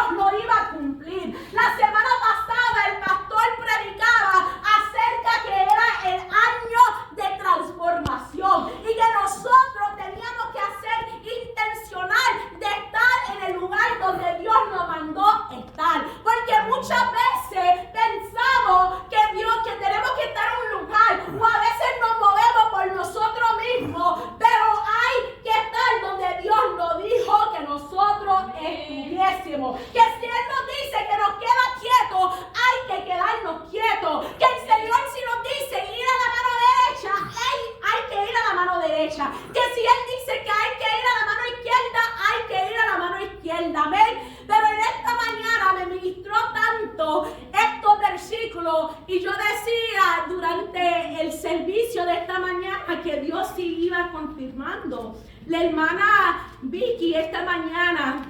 Dios lo iba a cumplir. La semana pasada el pastor predicaba acerca que era el año de transformación y que nosotros teníamos que hacer intencional de estar en el lugar donde Dios nos mandó estar. Porque muchas veces pensamos que tenemos que estar en un lugar, o a veces nos movemos por nosotros mismos, pero hay que estar donde Dios nos dijo que nosotros estuviésemos. Que si Él nos dice que nos queda quietos, hay que quedarnos quietos. Que el Señor si nos dice ir a la mano derecha, hay que ir a la mano derecha. Que si Él dice que hay que ir a la mano izquierda, hay que ir a la mano izquierda. Amén. Pero en esta mañana me ministró tanto estos versículos y yo decía durante el servicio de esta mañana que Dios sí iba confirmando. La hermana Vicky esta mañana,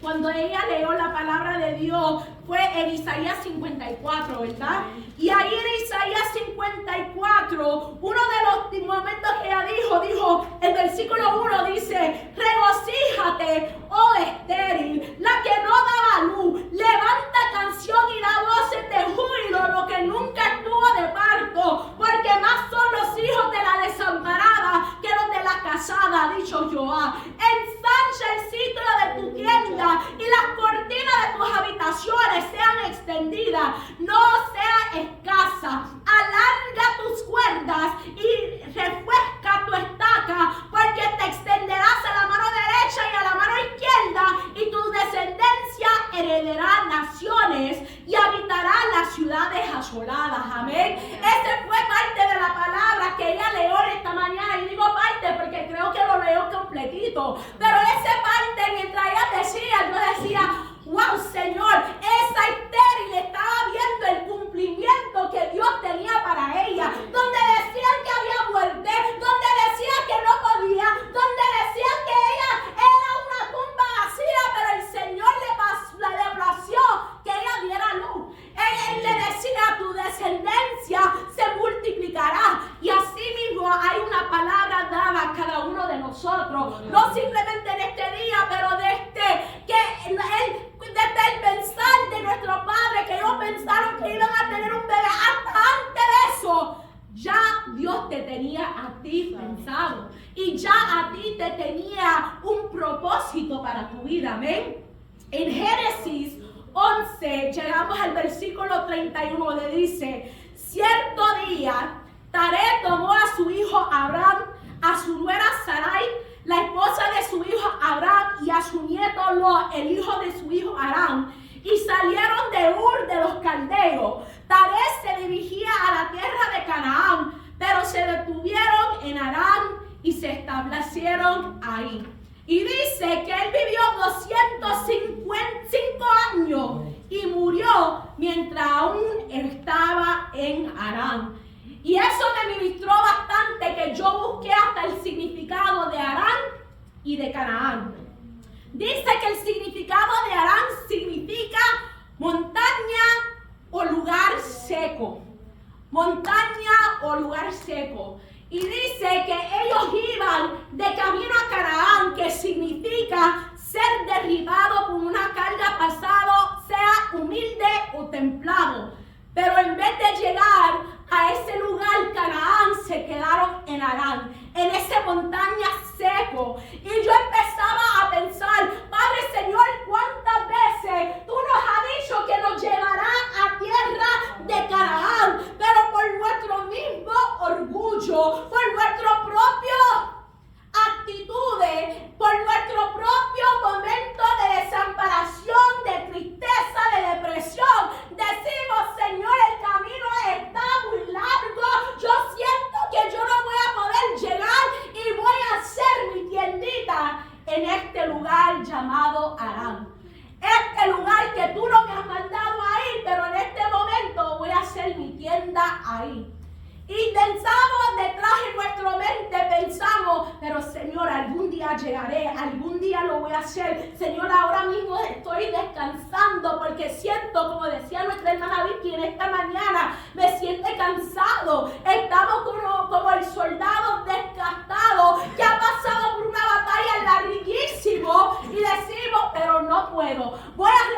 cuando ella leyó la palabra de Dios, fue en Isaías 54, ¿verdad? Y ahí en Isaías 54, uno de los momentos que ella dijo, el versículo 1 dice: regocíjate, oh estéril, la que no daba luz, levanta canción y da voces de júbilo, lo que nunca estuvo de parto, porque más son los hijos de la desamparada que los de la casada, ha dicho Jehová. Ensancha el sitio de tu tienda y las cortinas de tus habitaciones sean extendidas, no sea escasa. Alarga tus cuerdas y refuerza tu estaca, porque te extenderás a la mano derecha y a la mano izquierda, y tu descendencia heredará naciones y habitará las ciudades asoladas. Amén. Ese fue parte de la palabra que ella leyó esta mañana, y digo parte porque creo que lo leyó completito, pero esa parte mientras ella decía, yo decía: wow, Señor, esa estéril estaba viendo el cumplimiento que Dios tenía para ella, donde decían que había muerte, donde decían que no podía, donde decían que ella era una tumba vacía, pero el Señor le plació que ella diera luz. Él le decía: tu descendencia se multiplicará. Y así mismo hay una palabra dada a cada uno de nosotros, no simplemente en este día, pero desde el pensar de nuestro padre, que ellos pensaron que iban a tener un bebé, hasta antes de eso, ya Dios te tenía a ti pensado, y ya a ti te tenía un propósito para tu vida. Amén. En Génesis 11 llegamos al versículo 31, le dice: cierto día Taré tomó a su hijo Abraham, a su nuera Sarai, la esposa de su hijo Abraham, y a su nieto Lot, el hijo de su hijo Aram, y salieron de Ur de los Caldeos. Taré se dirigía a la tierra de Canaán, pero se detuvieron en Aram y se establecieron ahí. Y dice que él vivió 255 años y murió mientras aún estaba en Aram. Y eso me ministró bastante, que yo busqué hasta el significado de Aram y de Canaán. Dice que el significado de Aram significa montaña o lugar seco. Montaña o lugar seco. Y dice que ellos iban de camino a Canaán, que significa ser derribado por una carga pasado, sea humilde o templado. Pero en vez de llegar a ese lugar, Canaán, se quedaron en Aram, en esa montaña seco. Y yo empezaba a pensar: Padre Señor, ¿cuántas veces tú nos has dicho que nos llevarás a tierra de Canaán? Pero por nuestro mismo orgullo, por nuestro propio actitudes, por nuestro propio momento de desamparación, de tristeza, de depresión, decimos: Señor, el camino está muy largo, yo siento que yo no voy a poder llegar y voy a hacer mi tiendita en este lugar llamado Aram. Este lugar que tú no me has mandado ahí, pero en este momento voy a hacer mi tienda ahí. Y pensamos detrás en nuestra mente, pensamos: pero Señor, algún día llegaré, algún día lo voy a hacer. Señor, ahora mismo estoy descansando porque siento, como decía nuestra hermana Vicky en esta mañana, me siente cansado. Estamos como el soldado desgastado que ha pasado por una batalla larguísima y decimos: pero no puedo. Voy a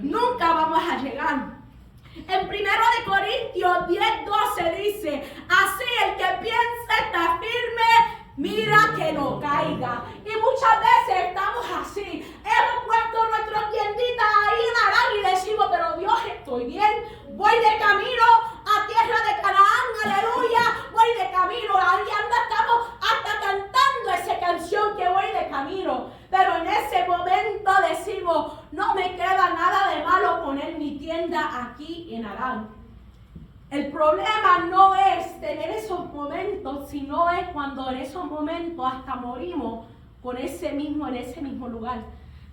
Nunca vamos a llegar. En 1 Corintios 10:12 dice, así el que piensa está firme, mira que no caiga. Y muchas veces estamos así. Hemos puesto nuestras tienditas ahí en Arán y decimos, pero Dios, estoy bien. Voy de camino a tierra de Canaán, aleluya. Voy de camino. Ahí estamos hasta cantando esa canción que voy de camino. Pero en ese momento decimos, no me queda nada de malo poner mi tienda aquí en Arán. El problema no es tener esos momentos, sino es cuando en esos momentos hasta morimos en ese mismo lugar.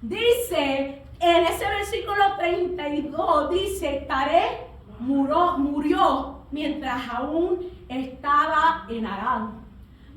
Dice, en ese versículo 32, dice, Taré murió mientras aún estaba en Arán.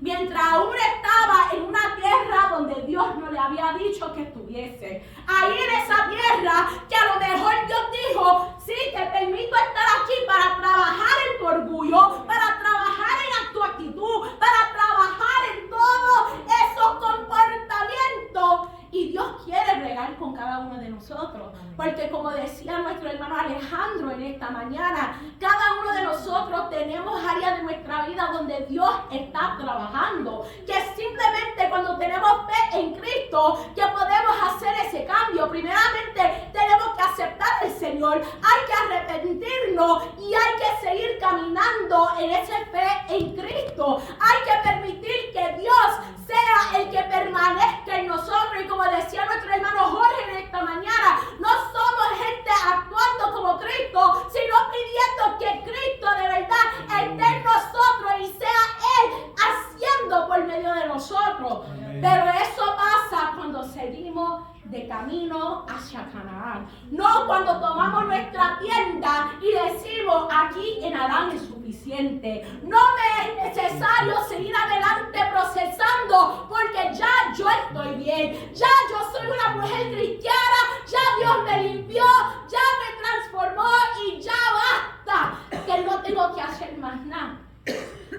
Mientras aún estaba en una tierra donde Dios no le había dicho que estuviese. Ahí en esa tierra que a lo mejor Dios dijo, sí, te permito estar aquí para trabajar en tu orgullo, para trabajar en tu actitud, para trabajar en todos esos comportamientos. Y Dios quiere regar con cada uno de nosotros. Porque como decía nuestro hermano Alejandro en esta mañana, cada uno de nosotros tenemos áreas de nuestra vida donde Dios está trabajando. Que simplemente cuando tenemos fe en Cristo, que podemos hacer ese cambio. Primeramente tenemos que aceptar al Señor. Hay que arrepentirnos y hay que seguir caminando en esa fe en Cristo. Hay que permitir que Dios sea el que permanezca en nosotros. Y como decía nuestro hermano Jorge en esta mañana, no somos gente actuando como Cristo, sino pidiendo que Cristo de verdad esté en nosotros y sea Él haciendo por medio de nosotros. Pero eso pasa cuando seguimos de camino hacia Canaán. No cuando tomamos nuestra tienda y decimos, aquí en Arán es suficiente. No me es necesario seguir adelante procesando, porque ya yo estoy bien. Ya yo soy una mujer cristiana. Ya Dios me limpió. Ya me transformó y ya basta. Que no tengo que hacer más nada.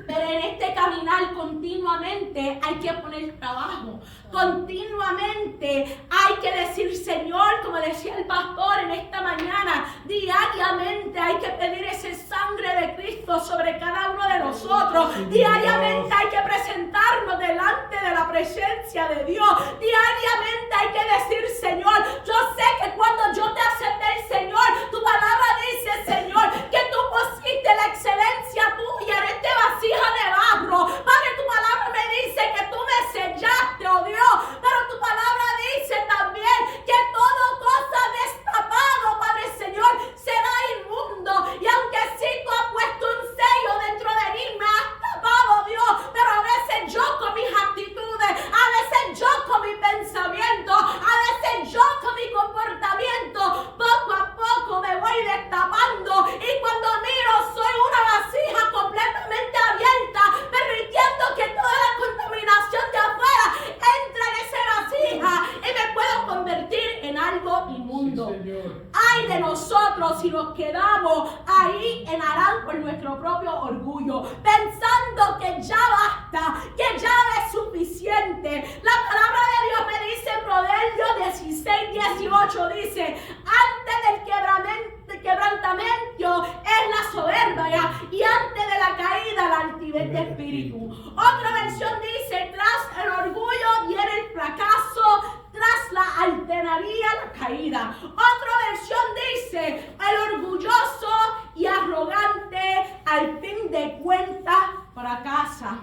Pero en este caminar continuamente hay que poner trabajo. Continuamente hay que decir, Señor, como decía el pastor en esta mañana, diariamente hay que pedir esa sangre de Cristo sobre cada uno de nosotros. Diariamente hay que presentarnos delante de la presencia de Dios. Diariamente hay que decir, Señor, yo sé que cuando yo te acepté, Señor, tu palabra dice, Señor, que tú pusiste la excelencia tuya en este vasija de barro. Padre, tu palabra me dice que tú me sellaste, oh Dios. Pero tu palabra dice también que todo cosa destapado, Padre Señor, será inmundo. Y aunque sí tú has puesto un sello dentro de mí, me has tapado, Dios. Pero a veces yo con mis actitudes, a veces yo con mi pensamiento, a veces yo con mi comportamiento, poco a poco me voy destapando. Y cuando miro, soy una vasija completamente abierta, permitiendo que toda la contaminación de afuera entre en esa vasija y me puedo convertir en algo inmundo. Sí, ay de nosotros si nos quedamos ahí en Arán por nuestro propio orgullo, pensando que ya basta, que ya es suficiente. La palabra de Dios me dice en Proverbios 16:18, dice, antes del quebrantamiento es la soberbia y antes de la caída la altivez de espíritu. Otra versión dice, tras el orgullo viene el fracaso, tras la altanería la caída. Otra versión dice, el orgulloso y arrogante al fin de cuentas fracasa.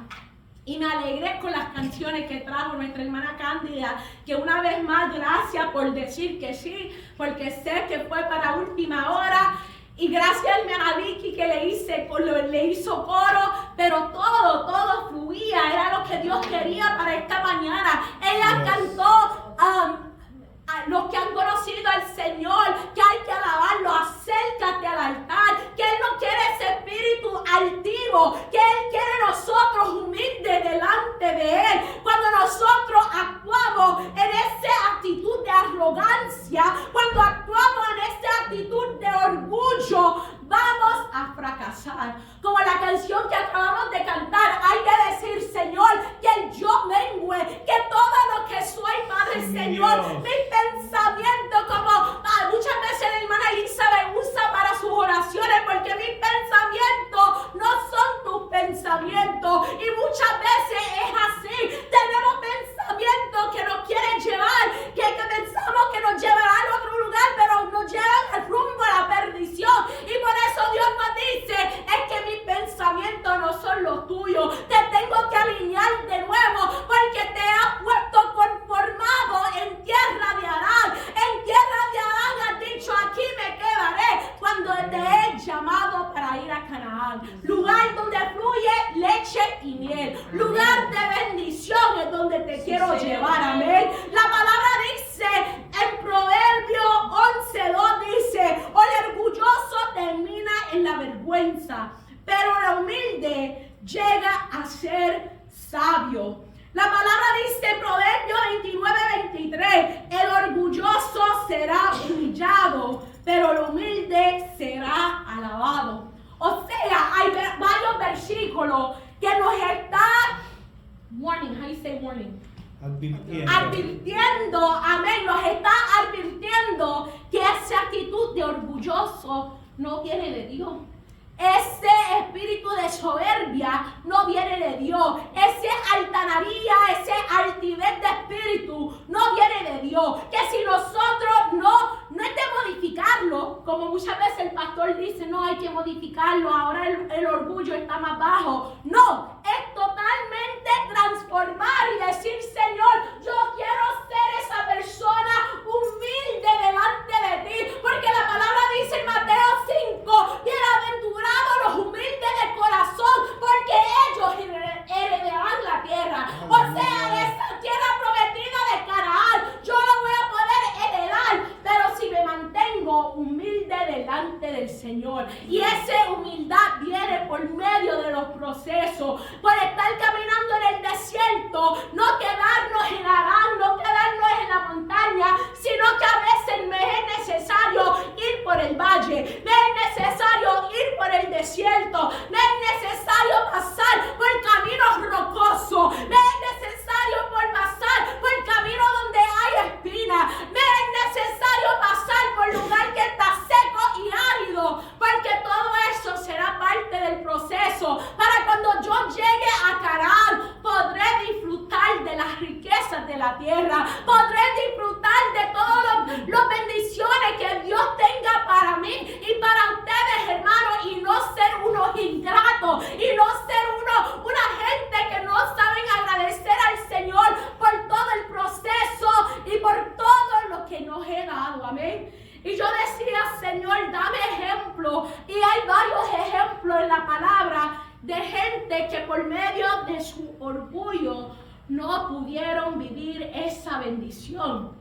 Y me alegré con las canciones que trajo nuestra hermana Cándida, que una vez más gracias por decir que sí, porque sé que fue para última hora. Y gracias a hermana Vicky que le hizo coro, pero todo fluía, era lo que Dios quería para esta mañana. Ella cantó a los que han conocido al Señor, que hay que alabarlo, acércate al altar, que Él no quiere ese espíritu altivo, que Él quiere nosotros humildes delante de Él. Cuando nosotros actuamos en esa actitud de arrogancia, cuando actuamos en esa actitud de orgullo, vamos a fracasar. Como la canción que acabamos de cantar, hay que decir, Señor, que el yo mengue, que todo lo que soy, Padre Señor, mis pensamientos, como muchas llamados para ir a Canaán. Lugar donde fluye leche y miel. Lugar de bendición es donde te quiero llevar. Amén. La palabra dice en Proverbio 11:2 dice: el orgulloso termina en la vergüenza, pero la humilde llega a ser sabio. La palabra dice en Proverbio 29:23: el orgulloso será humillado, pero el humilde será alabado. O sea, hay varios versículos que nos están warning, how you say warning? Advirtiendo, amén, nos está advirtiendo que esa actitud de orgulloso no viene de Dios. Ese espíritu de soberbia no viene de Dios. Ese altanería, ese altivez de espíritu no viene de Dios. Que si nosotros no es de modificarlo, como muchas veces el pastor dice, no hay que modificarlo, ahora el orgullo está más bajo. No, es totalmente transformar y decir: Señor, yo quiero ser esa persona humilde delante de ti. Porque la palabra dice en Mateo 5, bienaventurados los humildes de corazón, porque ellos heredarán la tierra. O sea, esa tierra prometida de Canaán, yo la voy a poder heredar, pero si me mantengo humilde delante del Señor. Y esa humildad viene por medio de los procesos, por estar caminando en el desierto, no quedarnos en Arán, no quedarnos en la montaña, sino que a veces me es necesario ir por el valle, me es necesario ir por el desierto, me es necesario pasar por caminos rocosos, me es necesario pasar por camino donde hay espinas, me es necesario pasar por lugar que está seco y árido, porque todo eso será parte del proceso. Para cuando yo llegue a Canaán, podré disfrutar de las riquezas de la tierra, podré disfrutar de todas las bendiciones que Dios tenga para mí y para ustedes, hermanos, y no ser unos ingratos, y no ser una gente que no saben agradecer al Señor por todo el proceso y por todo lo que nos he dado. Amén. Y yo decía: Señor, dame ejemplo. Y hay varios ejemplos en la palabra de gente que por medio de su orgullo no pudieron vivir esa bendición.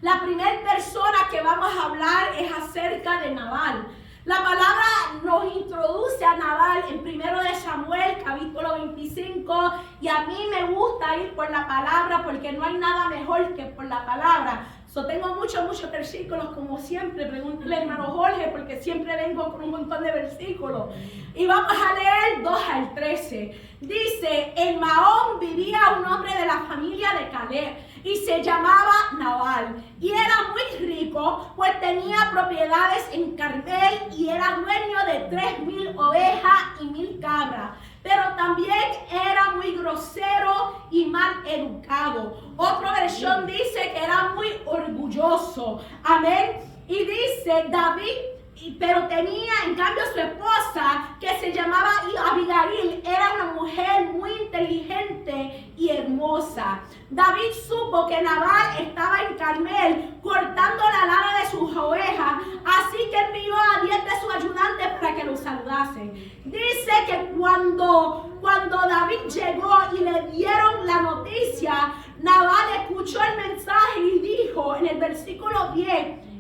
La primera persona que vamos a hablar es acerca de Nabal. La palabra nos introduce a Nabal en 1 de Samuel, capítulo 25, y a mí me gusta ir por la palabra porque no hay nada mejor que por la palabra. Tengo muchos versículos, como siempre. Pregúntale al hermano Jorge, porque siempre vengo con un montón de versículos. Y vamos a leer 2 al 13. Dice: en Maón vivía un hombre de la familia de Caleb, y se llamaba Nabal, y era muy rico, pues tenía propiedades en Carmel, y era dueño de 3,000 ovejas y 1,000 cabras. Pero también era muy grosero y mal educado. Otra versión dice que era muy orgulloso. Amén. Y dice David, pero tenía en cambio su esposa, que se llamaba Abigail, era una mujer muy inteligente y hermosa. David supo que Nabal estaba en Carmel cortando la lana de sus ovejas, así que envió a 10 de sus ayudantes para que lo saludasen. Dice que cuando David llegó y le dieron la noticia, Nabal escuchó el mensaje y dijo en el versículo 10: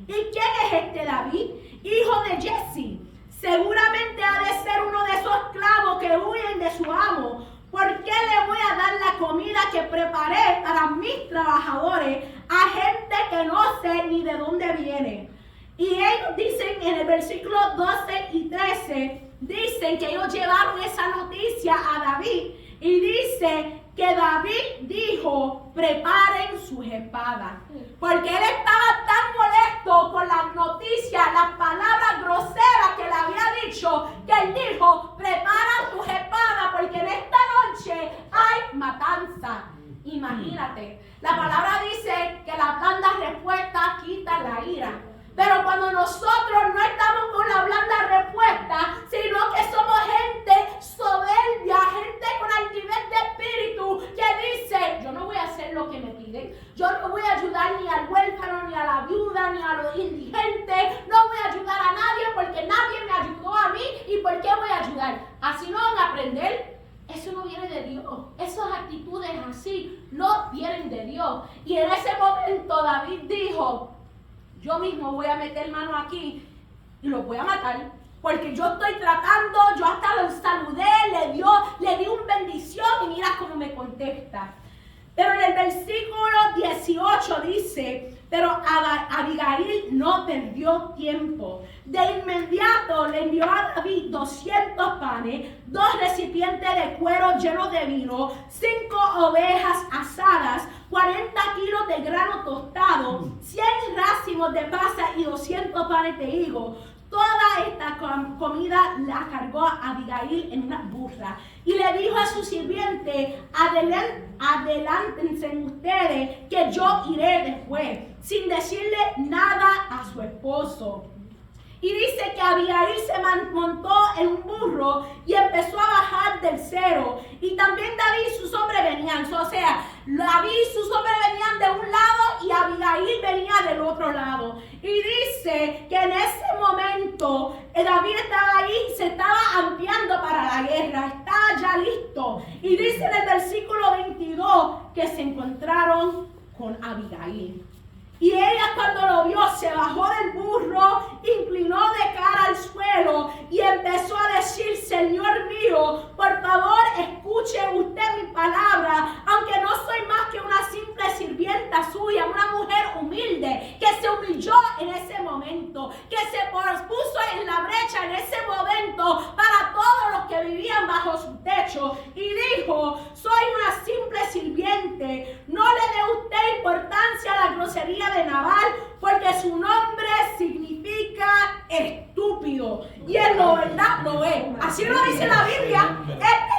¿y quién es este David, hijo de Jesse? Seguramente ha de ser uno de esos esclavos que huyen de su amo. ¿Por qué le voy a dar la comida que preparé para mis trabajadores a gente que no sé ni de dónde viene? Y ellos dicen en el versículo 12 y 13, dicen que ellos llevaron esa noticia a David, y dice que David dijo: preparen sus espadas. Porque él estaba tan molesto con las noticias, las palabras groseras que le había dicho, que él dijo: prepara sus espadas, porque en esta noche hay matanza. Imagínate, la palabra dice que la blanda respuesta quita la ira. Pero cuando nosotros no estamos con la blanda respuesta, sino que somos gente soberbia, gente con altivez de espíritu, que dice: yo no voy a hacer lo que me piden, yo no voy a ayudar ni al huérfano, ni a la viuda, ni a los indigentes, no voy a ayudar a nadie porque nadie me ayudó yo mismo voy a meter mano aquí y los voy a matar. Porque yo estoy tratando, yo hasta los saludé, le di una bendición y mira cómo me contesta. Pero en el versículo 18 dice, pero Abigail no perdió tiempo. De inmediato le envió a David 200 panes, 2 recipientes de cuero llenos de vino, 5 ovejas asadas, 40 kilos de grano tostado, 100 racimos de pasas y 200 panes de higo. Toda esta comida la cargó Abigail en una burra y le dijo a su sirviente, adelántense ustedes que yo iré después, sin decirle nada a su esposo. Y dice que Abigail se montó en un burro y empezó a bajar del cero. Y también David y sus hombres venían. O sea, David y sus hombres venían de un lado y Abigail venía del otro lado. Y dice que en ese momento David estaba ahí, se estaba ampliando para la guerra. Estaba ya listo. Y dice en el versículo 22 que se encontraron con Abigail. Y ella cuando lo vio se bajó del burro, inclinó de cara al suelo y empezó a decir, Señor mío, por favor escuche usted mi palabra, aunque no soy más que una simple sirvienta suya, una mujer humilde que se humilló en ese momento, que se puso en la brecha en ese momento para todos los que vivían bajo su techo y dijo, soy una simple sirviente, no le dé usted importancia a la grosería de Nabal, porque su nombre significa estúpido. Y él no, ¿verdad? No es. Así lo dice la Biblia.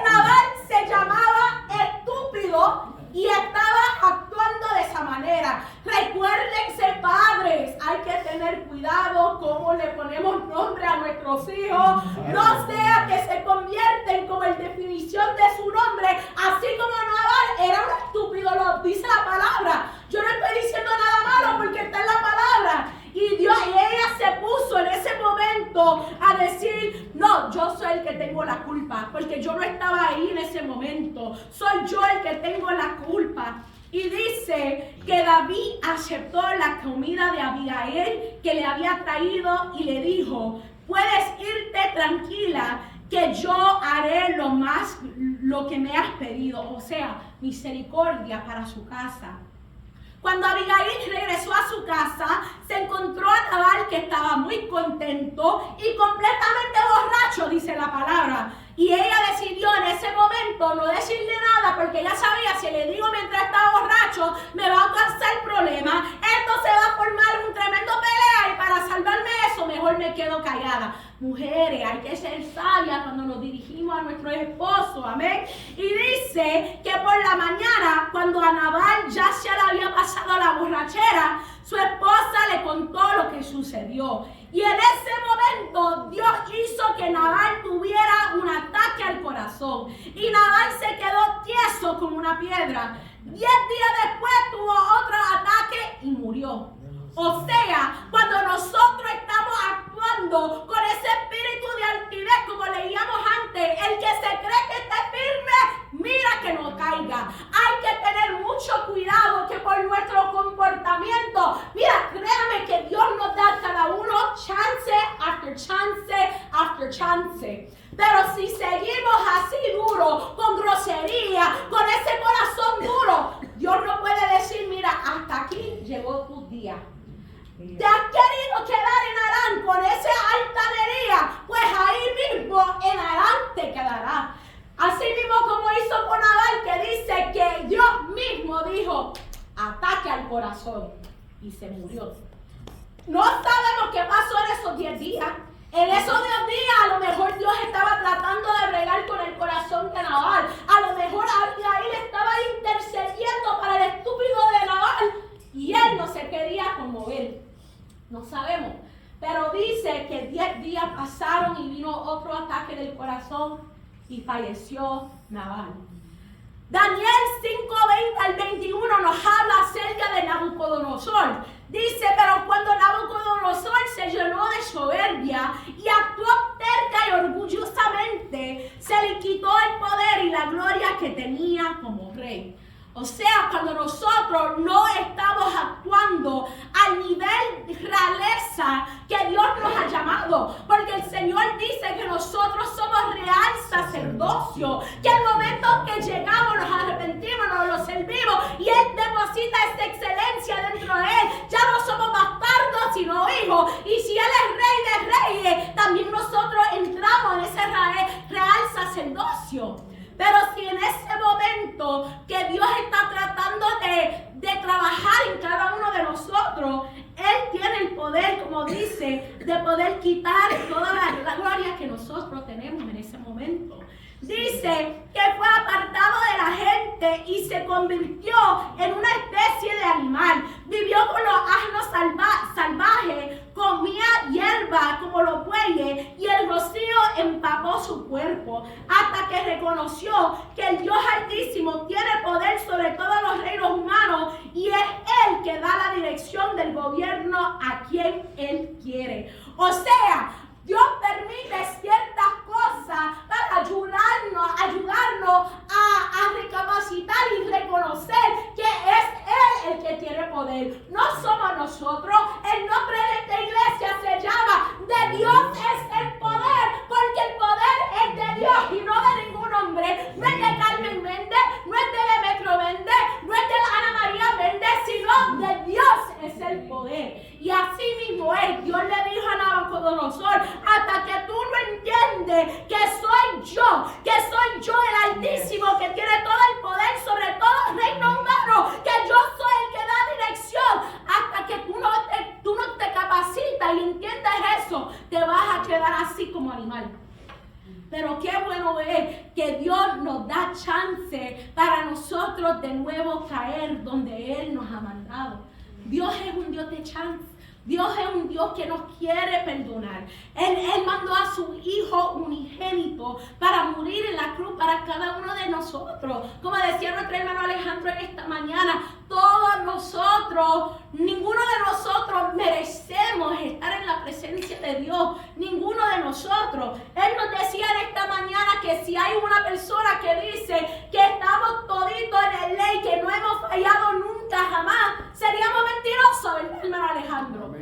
Nabal se llamaba estúpido y estaba actuando de esa manera. Recuérdense, padres, hay que tener cuidado cómo le ponemos nombre a nuestros hijos. No sea que se convierten como en definición de su nombre, así como Nabal era un estúpido, lo dice la palabra. Yo no estoy diciendo nada malo porque está en la palabra. Y ella se puso en ese momento a decir, no, yo soy el que tengo la culpa, porque yo no estaba ahí en ese momento. Soy yo el que tengo la culpa. Y dice que David aceptó la comida de Abigail que le había traído y le dijo, puedes irte tranquila, que yo haré lo que me has pedido. O sea, misericordia para su casa. Cuando Abigail regresó a su casa, se encontró a Nabal que estaba muy contento y completamente borracho, dice la palabra. Y ella decidió en ese momento no decirle nada porque ella sabía, si le digo mientras estaba borracho, me va a causar problemas. Esto se va a formar un tremendo pelea y para salvarme eso, mejor me quedo callada. Mujeres, hay que ser sabias cuando nos dirigimos a nuestro esposo, amén. Y dice que por la mañana, cuando a Nabal ya se le había pasado la borrachera, su esposa le contó lo que sucedió. Y en ese momento Dios hizo que Nabal tuviera un ataque al corazón. Y Nabal se quedó tieso como una piedra. 10 días después tuvo otro ataque y murió. O sea, cuando nosotros estamos actuando con ese espíritu de altivez, como leíamos antes, el que se cree que está firme, mira que no caiga. Hay que tener mucho cuidado que por nuestro comportamiento, mira, créame que Dios nos da a cada uno chance after chance after chance. Pero si seguimos así duro, con grosería, con ese corazón duro, Dios no puede decir, mira, hasta aquí llegó tu día. ¿Te has querido quedar en Harán con esa altanería? Pues ahí mismo en Harán te quedarás. Así mismo como hizo con Nabal, que dice que Dios mismo dijo, ataque al corazón. Y se murió. No sabemos qué pasó en esos 10 días. En esos 10 días a lo mejor Dios estaba tratando de bregar con el corazón de Nabal. A lo mejor Abigail estaba intercediendo para el estúpido de Nabal. Y él no se quería conmover. No sabemos. Pero dice que 10 días pasaron y vino otro ataque del corazón y falleció Nabal. Daniel 5:20 al 21 nos habla acerca de Nabucodonosor. Dice, pero cuando Nabucodonosor se llenó de soberbia y actuó terca y orgullosamente, se le quitó el poder y la gloria que tenía como rey. O sea, cuando nosotros no estamos actuando al nivel sacerdocio, que el momento que llegamos, nos arrepentimos, nos lo servimos y Él deposita esa excelencia dentro de Él. Ya no somos bastardos, sino hijos. Y si Él es Rey de Reyes, también nosotros entramos en ese real sacerdocio. Pero si en ese momento que Dios está tratando de trabajar en cada uno de nosotros, Él tiene el poder, como dice, de poder quitar toda la gloria que nosotros tenemos en ese momento. Dice que fue apartado de la gente y se convirtió en una especie de animal. Vivió con los asnos salvajes, comía hierba como los bueyes y el rocío empapó su cuerpo, hasta que reconoció que el Dios Altísimo tiene poder sobre todos los reinos humanos y es Él que da la dirección del gobierno a quien Él quiere. O sea, Dios permite ciertas cosas para ayudarnos a recapacitar y reconocer que es Él el que tiene poder. No somos nosotros. El nombre de esta iglesia se llama de Dios es el poder, porque el poder es de Dios y no de ningún hombre. No es de Carmen Méndez, no es de Demetrio Méndez, no es de Ana María Méndez, sino de Dios es el poder. Y así mismo es. Dios le dijo a Nabucodonosor, hasta que tú no entiendes que soy yo el Altísimo, que tiene todo el poder sobre todo el reino humano, que yo soy el que da dirección, hasta que tú no te capacitas y entiendes eso, te vas a quedar así como animal. Pero qué bueno es que Dios nos da chance para nosotros de nuevo caer donde Él nos ha mandado. Dios es un Dios de chance. Dios es un Dios que nos quiere perdonar. Él mandó a su Hijo unigénito para morir en la cruz para cada uno de nosotros. Como decía nuestro hermano Alejandro en esta mañana, todos nosotros, ninguno de nosotros merecemos estar en la presencia de Dios. Ninguno de nosotros. Él nos decía en esta mañana que si hay una persona que dice que estamos toditos en la ley, que no hemos fallado nunca jamás, seríamos mentirosos, ¿verdad, hermano Alejandro? Amén.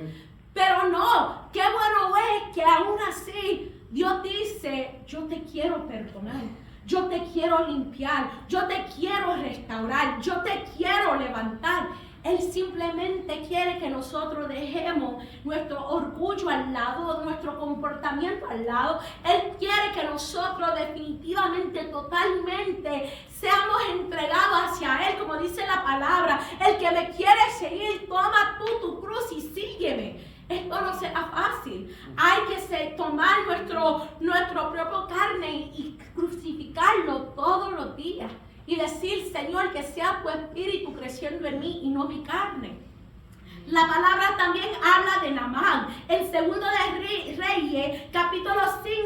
Pero no, qué bueno es que aún así Dios dice, yo te quiero perdonar. Yo te quiero limpiar, yo te quiero restaurar, yo te quiero levantar. Él simplemente quiere que nosotros dejemos nuestro orgullo al lado, nuestro comportamiento al lado. Él quiere que nosotros definitivamente, totalmente, seamos entregados hacia Él, como dice la palabra. El que me quiere seguir, toma tú tu cruz y sígueme. Esto no será fácil. Hay que tomar nuestro propio carne y crucificarlo todos los días. Y decir, Señor, que sea tu espíritu creciendo en mí y no mi carne. La palabra también habla de Naamán. En Segundo de Reyes, capítulo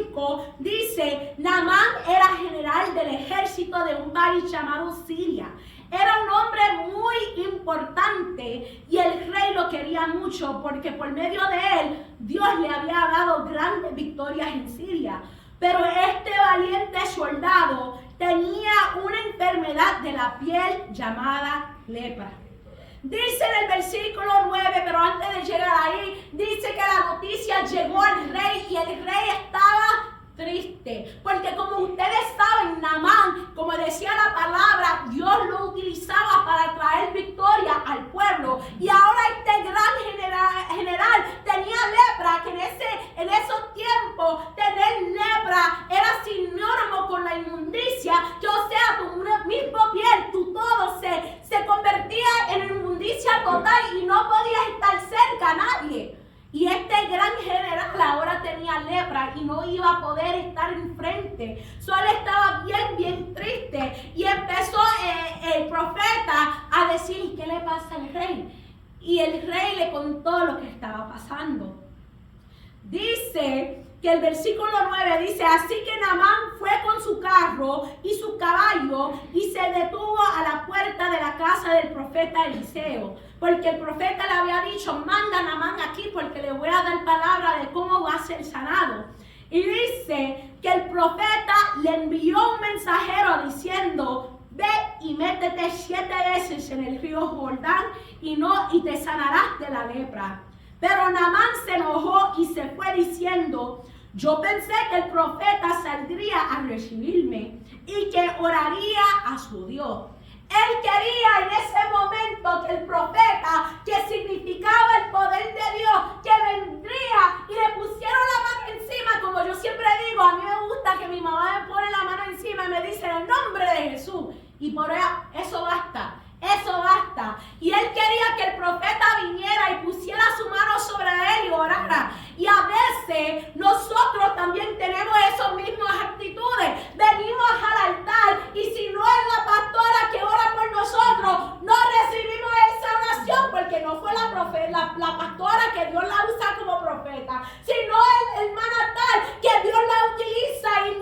5, dice, Naamán era general del ejército de un país llamado Siria. Era un hombre muy importante y el rey lo quería mucho porque por medio de él Dios le había dado grandes victorias en Siria. Pero este valiente soldado tenía una enfermedad de la piel llamada lepra. Dice en el versículo 9, pero antes de llegar ahí, dice que la noticia llegó al rey y el rey estaba triste, porque como ustedes saben, Naamán, como decía la palabra, Dios lo utilizaba para traer victoria al pueblo, y ahora este gran general tenía lepra, que en esos tiempos tener lepra era sinónimo con la inmundicia, que o sea, tu mismo piel, tu todo se convertía en inmundicia total y no podías estar cerca a nadie. Y este gran general ahora tenía lepra y no iba a poder estar enfrente. Solo estaba bien triste. Y empezó el profeta a decir, ¿qué le pasa al rey? Y el rey le contó lo que estaba pasando. Dice que el versículo 9 dice, así que Naamán fue con su carro y su caballo y se detuvo a la puerta de la casa del profeta Eliseo, porque el profeta le había dicho, manda a Naamán aquí porque le voy a dar palabra de cómo va a ser sanado. Y dice que el profeta le envió un mensajero diciendo, ve y métete 7 veces en el río Jordán y te sanarás de la lepra. Pero Naamán se enojó y se fue diciendo, yo pensé que el profeta saldría a recibirme y que oraría a su Dios. Él quería en ese momento que el profeta, que significaba el poder de Dios, que vendría y le pusieron la mano encima, como yo siempre digo, a mí me gusta que mi mamá me pone la mano encima y me dice en el nombre de Jesús. Y por eso basta. Eso basta. Y él quería que el profeta viniera y pusiera su mano sobre él y orara. Y a veces nosotros también tenemos esas mismas actitudes. Venimos al altar y si no es la pastora que ora por nosotros, no recibimos esa oración porque no fue la pastora que Dios la usa como profeta, sino el hermana tal que Dios la utiliza y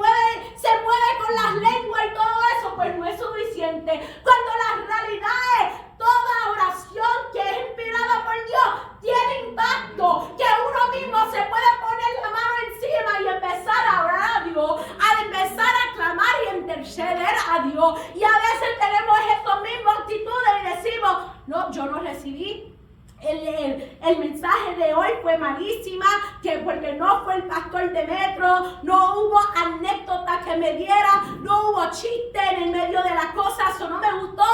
se mueve con las lenguas y todo eso, pues no es suficiente. Cuando la realidad es toda oración que es inspirada por Dios tiene impacto, que uno mismo se puede poner la mano encima y empezar a orar a Dios, a empezar a clamar y interceder a Dios. Y a veces tenemos estas mismas actitudes y decimos, no, yo no recibí. El mensaje de hoy fue malísima, que porque no fue el pastor de Metro, no hubo anécdota que me diera, no hubo chiste en el medio de las cosas, eso no me gustó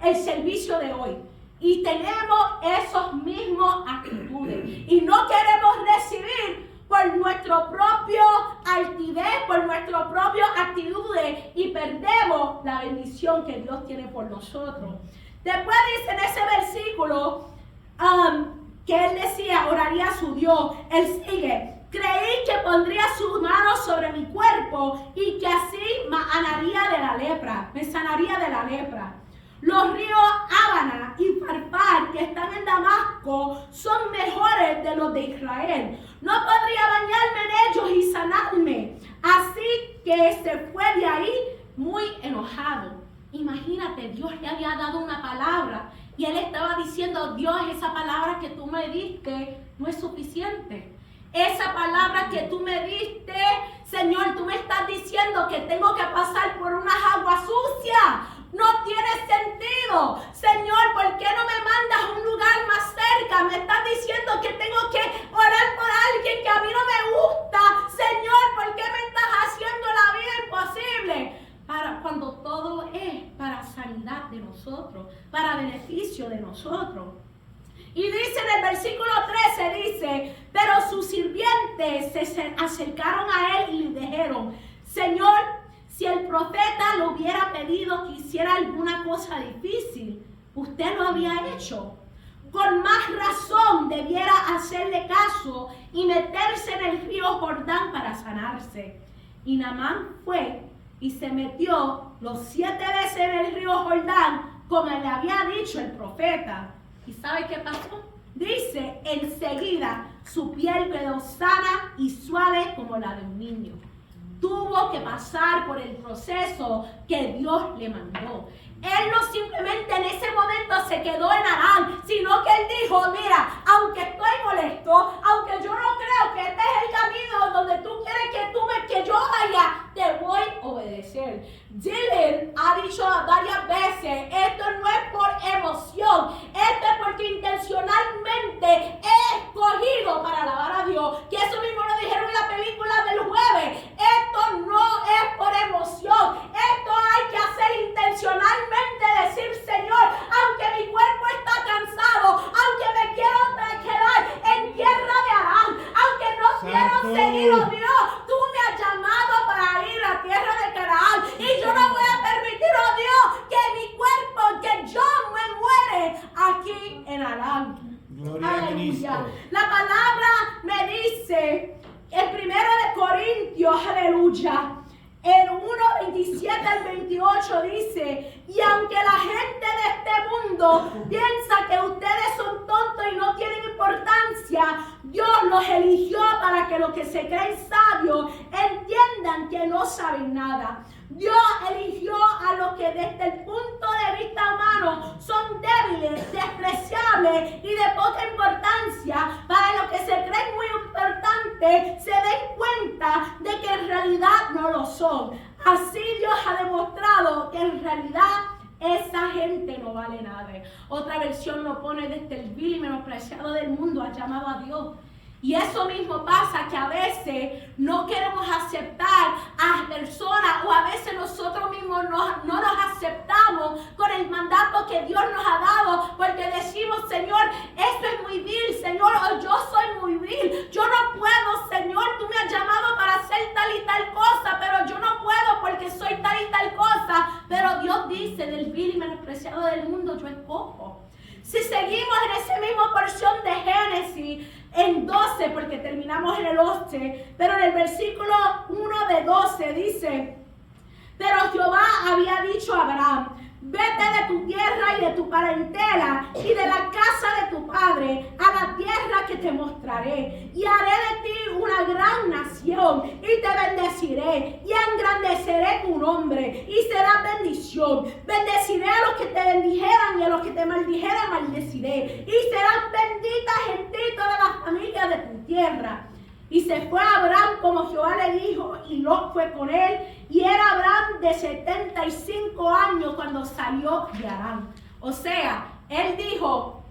el servicio de hoy. Y tenemos esos mismos actitudes y no queremos recibir por nuestro propio altivez, por nuestras propias actitudes y perdemos la bendición que Dios tiene por nosotros. Después dice en ese versículo que él decía, oraría a su Dios. Él sigue, creí que pondría sus manos sobre mi cuerpo y que así me sanaría de la lepra, Los ríos Abana y Farfar que están en Damasco son mejores de los de Israel. No podría bañarme en ellos y sanarme. Así que se fue de ahí muy enojado. Imagínate, Dios le había dado una palabra y él estaba diciendo, Dios, esa palabra que tú me diste no es suficiente. Esa palabra que tú me diste, Señor, tú me estás diciendo que tengo que pasar por unas aguas sucias. No tiene sentido. Señor, ¿por qué no me mandas a un lugar más cerca? Me estás diciendo que tengo que orar por alguien que a mí no me gusta. Señor, ¿por qué me estás haciendo la vida imposible? Cuando todo es para sanidad de nosotros, para beneficio de nosotros. Y dice en el versículo 13, dice, pero sus sirvientes se acercaron a él y le dijeron, Señor, si el profeta le hubiera pedido que hiciera alguna cosa difícil, usted lo había hecho. Con más razón debiera hacerle caso y meterse en el río Jordán para sanarse. Y Naamán fue y se metió los 7 veces en el río Jordán, como le había dicho el profeta. ¿Y sabe qué pasó? Dice, enseguida su piel quedó sana y suave como la de un niño. Tuvo que pasar por el proceso que Dios le mandó. Él no simplemente en ese momento se quedó en Arán, sino que él dijo, mira, aunque estoy molesto, aunque yo no creo que este es el camino donde tú quieres que yo vaya, te voy a obedecer. Dylan ha dicho varias veces, esto no es por emoción, esto es porque intencionalmente he escogido para alabar a Dios. Que eso mismo lo dijeron en la película del jueves. Esto no es por emoción, esto hay que hacer intencionalmente, decir, Señor, aunque mi cuerpo está cansado, aunque me quiero quedar en tierra de Arán, aunque no quiero seguir, oh Dios, tú me has llamado para ir a tierra de Canaán y yo no voy a permitir, oh Dios, que mi cuerpo, que yo me muere aquí en Arán. Aleluya. La palabra me dice, el 1 Corintios, aleluya, en 1:27 al 28 dice, y aunque la gente de este mundo piensa que ustedes son tontos y no tienen importancia, Dios los eligió para que los que se creen sabios entiendan que no saben nada. Dios eligió a los que desde el punto de vista humano son débiles, despreciables y de poca importancia, para los que se creen muy importantes se den cuenta de que en realidad no lo son. Así Dios ha demostrado que en realidad esa gente no vale nada. Otra versión lo pone, desde el vil y menospreciado del mundo ha llamado a Dios. Y eso mismo pasa, que a veces no queremos aceptar a personas, o a veces nosotros mismos no nos aceptamos con el mandato que Dios nos ha dado, porque decimos: Señor, esto es muy vil, Señor, o yo soy muy vil, yo no puedo, Señor, tú me has llamado para hacer tal y tal cosa, pero yo no puedo porque soy tal y tal cosa. Pero Dios dice: del vil y menospreciado del mundo yo escojo. Si seguimos en esa misma porción de Génesis, en 12, porque terminamos en el 11, pero en el versículo 1 de 12 dice: pero Jehová había dicho a Abraham: vete de tu tierra y de tu parentela y de la casa de tu padre a la tierra que te mostraré, y haré de ti una gran nación, y te bendeciré, y engrandeceré tu nombre, y serás bendición. Bendeciré a los que te bendijeran, y a los que te maldijeran maldeciré, y serás bendita en ti todas las familias de tu tierra. Y se fue Abraham como Jehová le dijo, y Lot fue con él, y era Abraham de 75 años cuando salió de Harán. O sea, él dijo: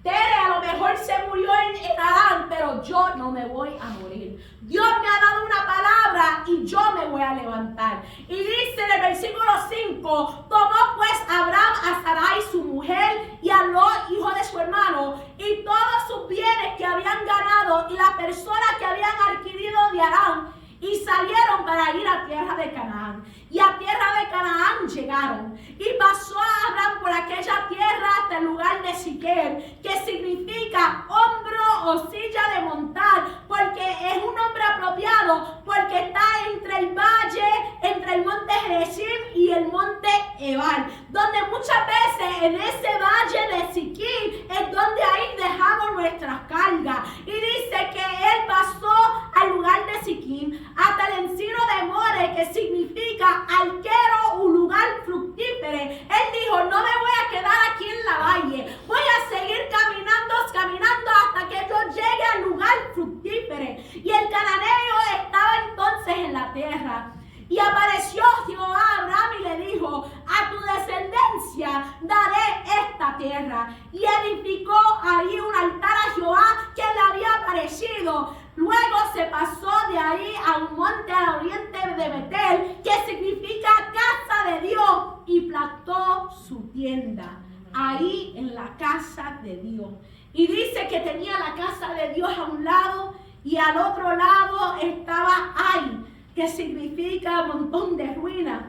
Tere a lo mejor se murió en Harán, pero yo no me voy a morir. Dios me ha dado una palabra y yo me voy a levantar. Y dice en el versículo 5: tomó pues Abraham a Sarai su mujer y a Lot, hijo de su hermano, y todos sus bienes que habían ganado y las personas que habían adquirido de Harán, y salieron para ir a tierra de Canaán. Y a tierra de Canaán llegaron. Y pasó a Abraham por aquella tierra hasta el lugar de Siquem, que significa hombro o silla de montar, porque es un nombre apropiado, porque está entre el valle, entre el monte Gerizim y el monte Ebal, donde muchas veces en ese valle de Siquem es donde ahí dejamos nuestras cargas. Y dice que él pasó al lugar de Siquem hasta el encino de More, que significa arquero, un lugar fructífero. Él dijo: no me voy a quedar aquí en la valle, voy a seguir caminando hasta que yo llegue al lugar fructífero. Y el cananeo estaba entonces en la tierra. Y apareció Jehová a Abraham y le dijo: a tu descendencia daré esta tierra. Y edificó ahí un altar a Jehová que le había aparecido. Luego se pasó de ahí a un monte al oriente de Betel, que significa casa de Dios, y plantó su tienda ahí en la casa de Dios. Y dice que tenía la casa de Dios a un lado, y al otro lado estaba Ai, que significa montón de ruinas.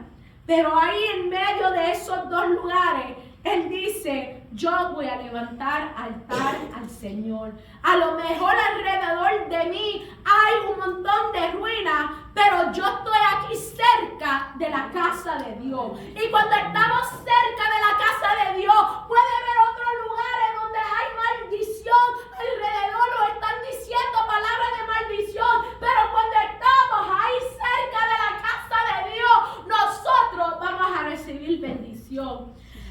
Pero ahí en medio de esos dos lugares, él dice: yo voy a levantar altar al Señor. A lo mejor alrededor de mí hay un montón de ruinas, pero yo estoy aquí cerca de la casa de Dios. Y cuando estamos cerca de la casa de Dios, puede haber otros lugares donde hay maldición alrededor, nos están diciendo palabras de maldición, pero cuando estamos ahí cerca de la casa de Dios, nosotros vamos a recibir bendición.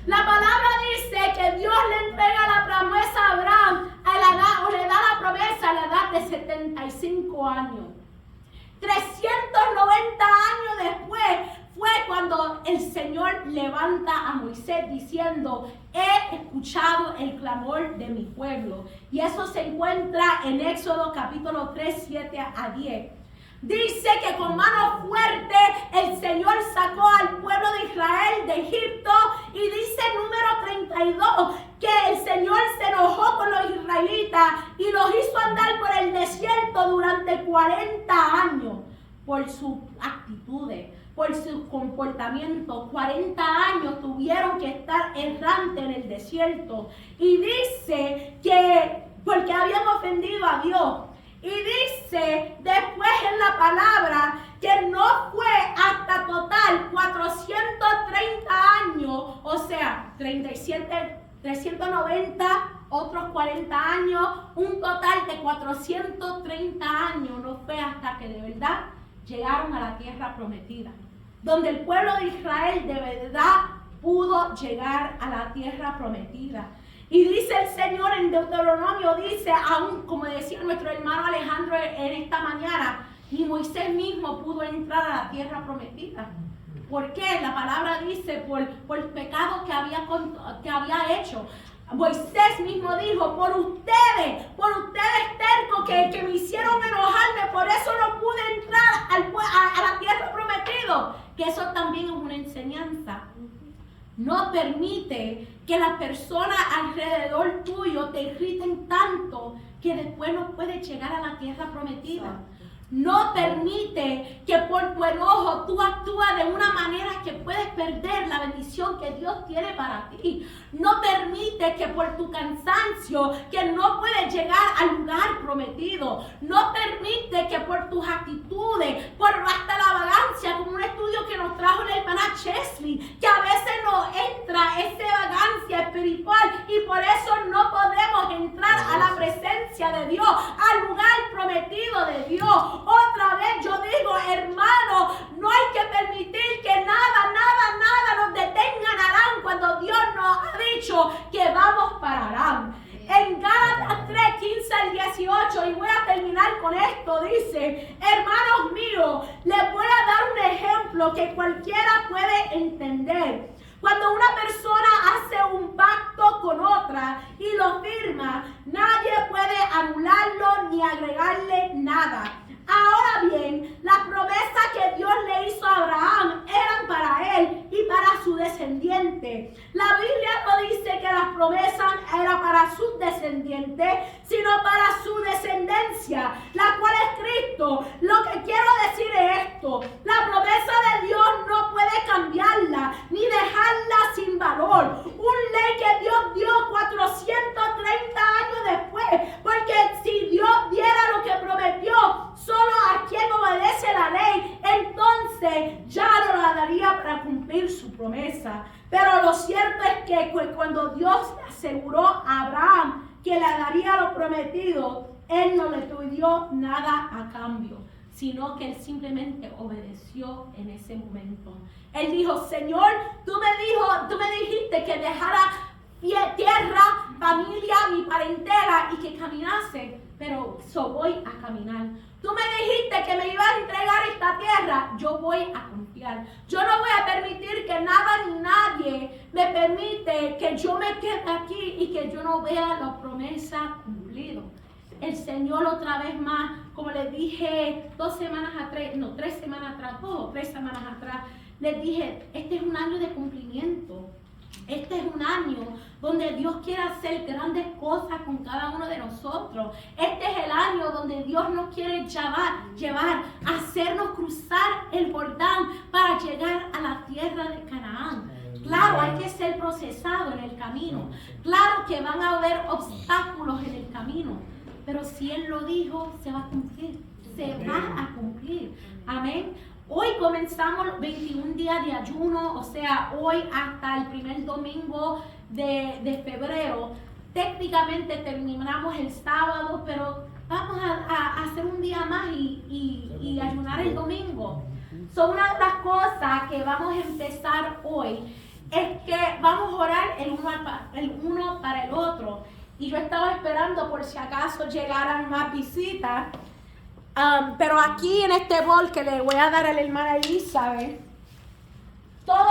La palabra dice que Dios le entrega la promesa a Abraham le da la promesa a la edad de 75 años. 390 años después fue cuando el Señor levanta a Moisés diciendo: he escuchado el clamor de mi pueblo. Y eso se encuentra en Éxodo capítulo 3, 7 a 10. Dice que con mano fuerte el Señor sacó al pueblo de Israel de Egipto, y dice en número 32 que el Señor se enojó con los israelitas y los hizo andar por el desierto durante 40 años por sus actitudes, por su comportamiento. 40 años tuvieron que estar errantes en el desierto, y dice que porque habían ofendido a Dios. Y dice después en la palabra que no fue hasta total 430 años, o sea, 390, otros 40 años, un total de 430 años. No fue hasta que de verdad llegaron a la tierra prometida, donde el pueblo de Israel de verdad pudo llegar a la tierra prometida. Y dice el Señor en Deuteronomio, dice, aún como decía nuestro hermano Alejandro en esta mañana, ni Moisés mismo pudo entrar a la tierra prometida. ¿Por qué? La palabra dice por el pecado que había hecho. Moisés mismo dijo, por ustedes tercos que me hicieron enojarme, por eso no pude entrar a la tierra prometida. Que eso también es una enseñanza. No permite que las personas alrededor tuyo te irriten tanto que después no puedes llegar a la tierra prometida. No permite que por tu enojo tú actúas de una manera que puedes perder la bendición que Dios tiene para ti. No permite que por tu cansancio que no puedes llegar al lugar prometido. No permite que por tus actitudes, por hasta la vagancia, como un estudio que nos trajo la hermana Chesley, que a veces nos entra esa vagancia espiritual y por eso no podemos entrar a la presencia de Dios, al lugar prometido de Dios. Otra vez yo digo, hermano, no hay que permitir que nada nos detenga en Aram cuando Dios nos ha dicho que vamos para Aram. En Gálatas 3, 15 al 18, y voy a terminar con esto, dice, hermanos míos, les voy a dar un ejemplo que cualquiera puede entender. Cuando una persona hace un pacto con otra y lo firma, nadie puede anularlo ni agregarle nada. Ahora bien, las promesas que Dios le hizo a Abraham eran para él y para su descendiente. La Biblia no dice que las promesas eran para sus descendientes, sino para su descendencia, la cual es Cristo. Lo que quiero decir es esto: la promesa de Dios no puede cambiarla ni dejarla sin valor. Un ley que Dios dio 430 años después, porque si Dios diera lo que prometió solo a quien obedece la ley, entonces ya no la daría para cumplir su promesa. Pero lo cierto es que cuando Dios aseguró a Abraham que le daría lo prometido, él no le pidió nada a cambio, sino que él simplemente obedeció en ese momento. Él dijo: Señor, tú me dijiste que dejara tierra, familia, mi parentela y que caminase, pero voy a caminar. Tú me dijiste que me ibas a entregar esta tierra, yo voy a confiar. Yo no voy a permitir que nada ni nadie me permite que yo me quede aquí y que yo no vea la promesa cumplida. El Señor otra vez más, como les dije 3 semanas atrás, les dije, este es un año de cumplimiento. Este es un año donde Dios quiere hacer grandes cosas con cada uno de nosotros. Este es el año donde Dios nos quiere llevar, hacernos cruzar el Jordán para llegar a la tierra de Canaán. Claro, hay que ser procesado en el camino. Claro que van a haber obstáculos en el camino. Pero si Él lo dijo, se va a cumplir. Se va a cumplir. Amén. Hoy comenzamos 21 días de ayuno, o sea, hoy hasta el primer domingo de febrero. Técnicamente terminamos el sábado, pero vamos a hacer un día más y ayunar el domingo. Una de las cosas que vamos a empezar hoy es que vamos a orar el uno para el otro. Y yo estaba esperando por si acaso llegaran más visitas. Pero aquí en este bol que le voy a dar a la hermana Elizabeth, todo lo